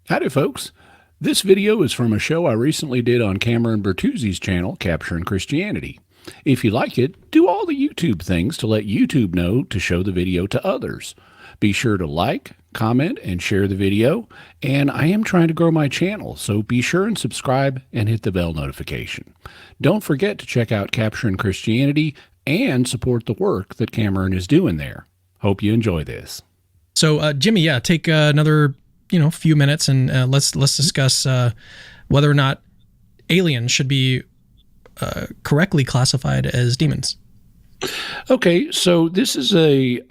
Howdy, folks. This video is from a show I recently did on Cameron Bertuzzi's channel, Capturing Christianity. If you like it, do all the YouTube things to let YouTube know to show the video to others. Be sure to like, comment, and share the video. And I am trying to grow my channel, so be sure and subscribe and hit the bell notification. Don't forget to check out Capturing Christianity and support the work that Cameron is doing there. Hope you enjoy this. So, Jimmy, take another few minutes and let's discuss whether or not aliens should be correctly classified as demons. Okay, so this is a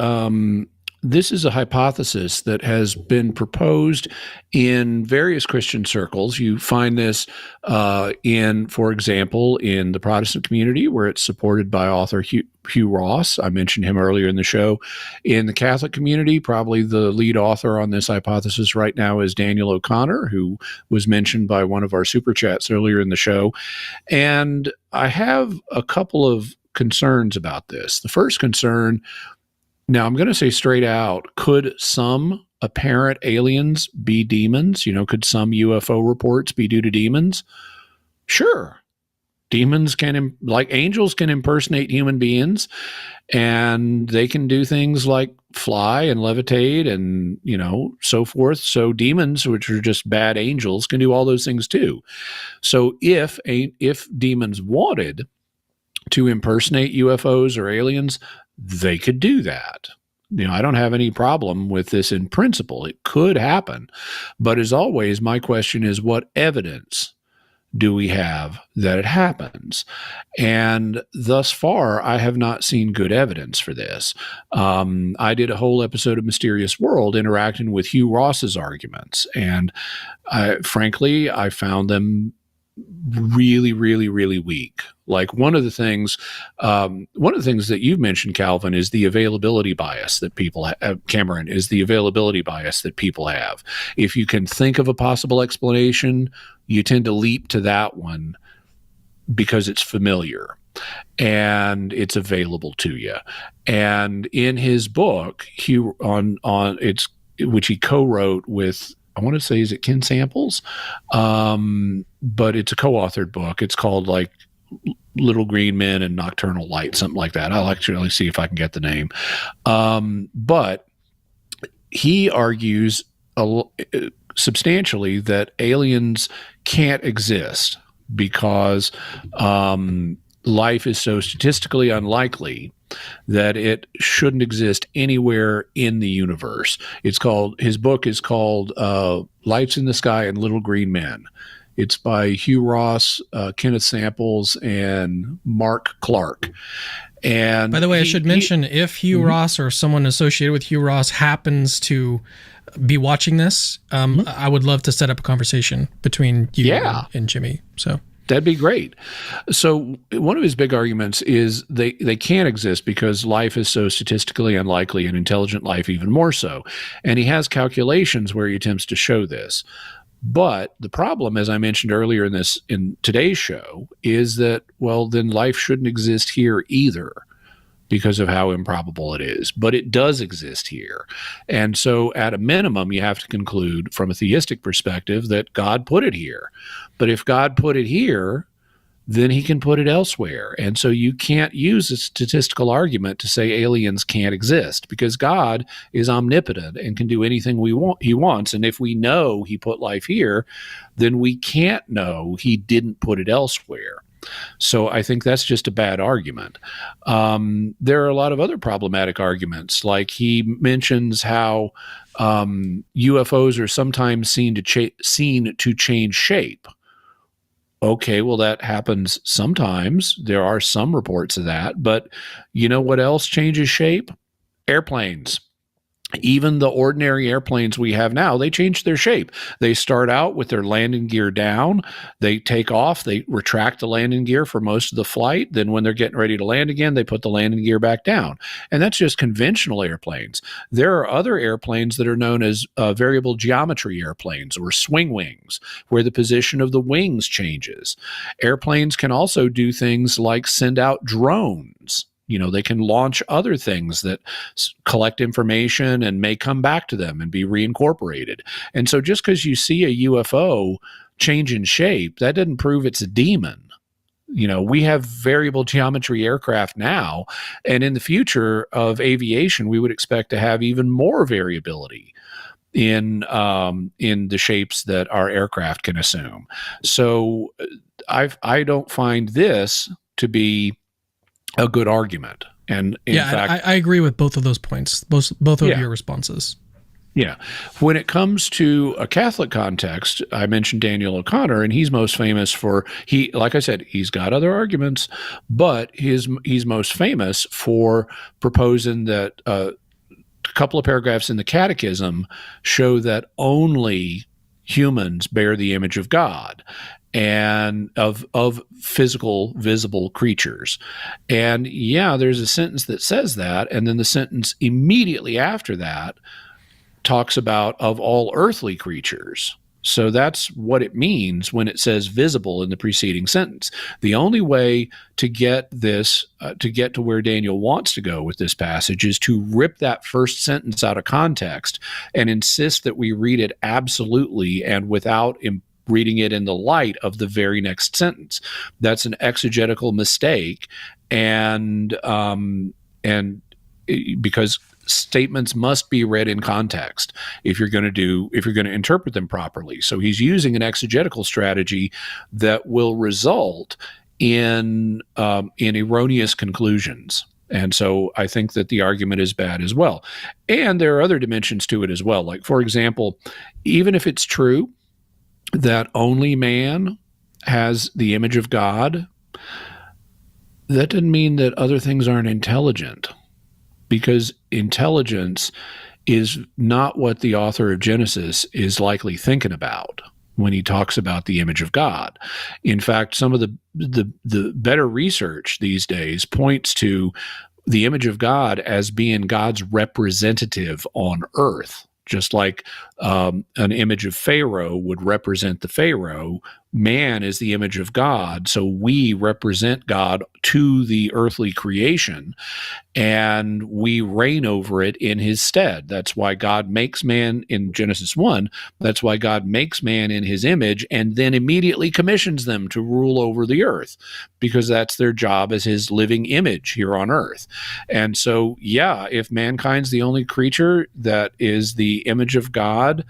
hypothesis that has been proposed in various Christian circles. You find this for example, in the Protestant community, where it's supported by author Hugh Ross. I mentioned him earlier in the show. In the Catholic community, probably the lead author on this hypothesis right now is Daniel O'Connor, who was mentioned by one of our super chats earlier in the show. And I have a couple of concerns about this. The first concern, now I'm going to say straight out, could some apparent aliens be demons? Could some UFO reports be due to demons? Sure. Demons can, like angels, can impersonate human beings, and they can do things like fly and levitate and, so forth. So demons, which are just bad angels, can do all those things too. So if demons wanted to impersonate UFOs or aliens, they could do that. I don't have any problem with this in principle. It could happen. But as always, my question is, what evidence do we have that it happens? And thus far, I have not seen good evidence for this. I did a whole episode of Mysterious World interacting with Hugh Ross's arguments. And frankly, I found them really, really, really weak. Like one of the things that you've mentioned, Calvin, is the availability bias that people have. Cameron, is the availability bias that people have. If you can think of a possible explanation, you tend to leap to that one because it's familiar and it's available to you. And in his book, Hugh which he co-wrote with, I want to say, is it Ken Samples? But it's a co-authored book. It's called like Little Green Men and Nocturnal Light, something like that. I'll actually see if I can get the name. But he argues substantially that aliens can't exist because life is so statistically unlikely that it shouldn't exist anywhere in the universe. His book is called Lights in the Sky and Little Green Men. It's by Hugh Ross, Kenneth Samples, and Mark Clark. And by the way, I should mention, if Hugh Ross or someone associated with Hugh Ross happens to be watching this, I would love to set up a conversation between you and Jimmy. So that'd be great. So one of his big arguments is they can't exist because life is so statistically unlikely, and intelligent life even more so. And he has calculations where he attempts to show this. But the problem, as I mentioned earlier in today's show, is that, well, then life shouldn't exist here either because of how improbable it is. But it does exist here. And so at a minimum, you have to conclude from a theistic perspective that God put it here. But if God put it here, then he can put it elsewhere. And so you can't use a statistical argument to say aliens can't exist, because God is omnipotent and can do anything he wants. And if we know he put life here, then we can't know he didn't put it elsewhere. So I think that's just a bad argument. There are a lot of other problematic arguments, like he mentions how UFOs are sometimes seen to change shape. Okay, well, that happens sometimes. There are some reports of that. But you know what else changes shape? Airplanes. Even the ordinary airplanes we have now, they change their shape. They start out with their landing gear down. They take off. They retract the landing gear for most of the flight. Then when they're getting ready to land again, they put the landing gear back down. And that's just conventional airplanes. There are other airplanes that are known as variable geometry airplanes, or swing wings, where the position of the wings changes. Airplanes can also do things like send out drones They can launch other things that collect information and may come back to them and be reincorporated. And so just because you see a UFO change in shape, that doesn't prove it's a demon. We have variable geometry aircraft now, and in the future of aviation, we would expect to have even more variability in the shapes that our aircraft can assume. So I don't find this to be a good argument. And in fact, I agree with both of those points, both of your responses. Yeah. When it comes to a Catholic context, I mentioned Daniel O'Connor, and he's most famous for, like I said, he's got other arguments, but he's most famous for proposing that a couple of paragraphs in the Catechism show that only humans bear the image of God and of physical, visible creatures. And there's a sentence that says that, and then the sentence immediately after that talks about of all earthly creatures. So that's what it means when it says visible in the preceding sentence. The only way to get this, to get to where Daniel wants to go with this passage, is to rip that first sentence out of context and insist that we read it absolutely and without reading it in the light of the very next sentence. That's an exegetical mistake, and because statements must be read in context if you're going to interpret them properly. So he's using an exegetical strategy that will result in erroneous conclusions. And so I think that the argument is bad as well. And there are other dimensions to it as well. Like, for example, even if it's true that only man has the image of God, that doesn't mean that other things aren't intelligent. Because intelligence is not what the author of Genesis is likely thinking about when he talks about the image of God. In fact, some of the better research these days points to the image of God as being God's representative on earth. Just like an image of Pharaoh would represent the Pharaoh, man is the image of God, so we represent God to the earthly creation, and we reign over it in his stead. That's why God makes man in Genesis 1. That's why God makes man in his image and then immediately commissions them to rule over the earth, because that's their job as his living image here on earth. And so, if mankind's the only creature that is the image of God,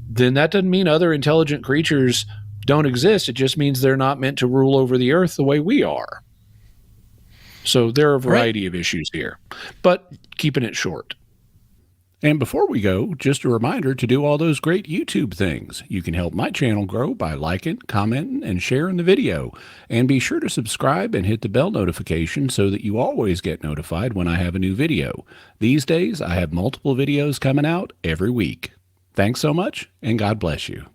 then that doesn't mean other intelligent creatures don't exist. It just means they're not meant to rule over the earth the way we are. So there are a variety of issues here, but keeping it short. And before we go, just a reminder to do all those great YouTube things. You can help my channel grow by liking, commenting, and sharing the video. And be sure to subscribe and hit the bell notification so that you always get notified when I have a new video. These days, I have multiple videos coming out every week. Thanks so much, and God bless you.